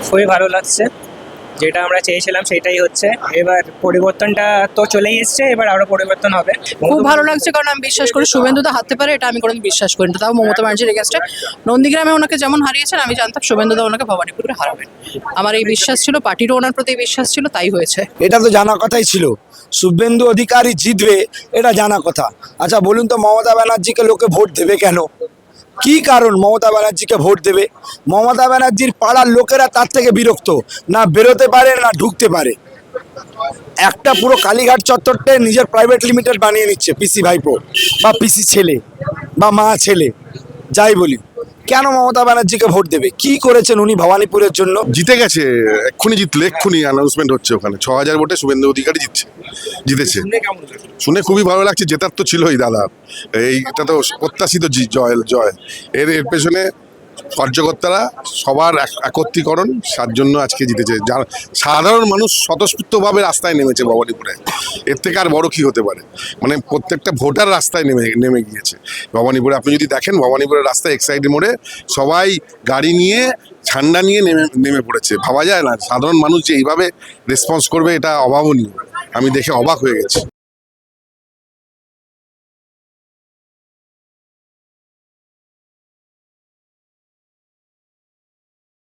খুবই ভালো লাগছে, যেটা আমরা চেয়েছিলাম সেটাই হচ্ছে। এবার পরিবর্তনটা তো চলেই এসছে, এবার আরো পরিবর্তন হবে। খুব ভালো লাগছে, কারণ আমি বিশ্বাস করি শুভেন্দুদা হারতে পারে, এটা আমি কোনোদিন বিশ্বাস করি না। তাও মমতা ব্যানার্জির এগেনস্টে নন্দীগ্রামে ওনাকে যেমন হারিয়েছেন, আমি জানতাম শুভেন্দুদা ওনাকে ভবানীপুরে হারাবেন। আমার এই বিশ্বাস ছিল, পার্টিরও ওনার প্রতি বিশ্বাস ছিল, তাই হয়েছে। এটা তো জানা কথাই ছিল, শুভেন্দু অধিকারী জিতবে, এটা জানা কথা। আচ্ছা বলুন তো, মমতা ব্যানার্জিকে লোকে ভোট দেবে কেন? কি কারণ মমতা ব্যানার্জিকে ভোট দেবে? মমতা ব্যানার্জির পাড়ার লোকেরা তার থেকে বিরক্ত, না বেরোতে পারে না ঢুকতে পারে। একটা পুরো কালীঘাট চত্বরটাই নিজের প্রাইভেট লিমিটেড বানিয়ে নিচ্ছে পিসি ভাইপো বা পিসি ছেলে বা মা ছেলে, যাই বলি। কেন মমতা ব্যানার্জিকে ভোট দেবে? কি করেছেন উনি ভবানীপুরের জন্য? জিতে গেছে, এক্ষুনি জিতলে, এক্ষুনি অ্যানাউন্সমেন্ট হচ্ছে ওখানে 6,000 ভোটে শুভেন্দু অধিকারী জিতেছে। শুনে খুবই ভালো লাগছে, জেতার তো ছিলই দাদা, এটা তো প্রত্যাশিত জয়। এর পেছনে কার্যকর্তারা সবার একত্রীকরণ, তার জন্য আজকে জিতেছে। যার সাধারণ মানুষ স্বতঃস্ফূর্তভাবে রাস্তায় নেমেছে ভবানীপুরে, এর থেকে আর বড় কি হতে পারে? মানে প্রত্যেকটা ভোটার রাস্তায় নেমে গিয়েছে ভবানীপুরে। আপনি যদি দেখেন ভবানীপুরের রাস্তায় এক্সাইড মোড়ে সবাই গাড়ি নিয়ে ঝান্ডা নিয়ে নেমে পড়েছে। ভাবা যায় না সাধারণ মানুষ যে এইভাবে রেসপন্স করবে, এটা অভাবনীয়। আমি দেখে অবাক হয়ে গেছি।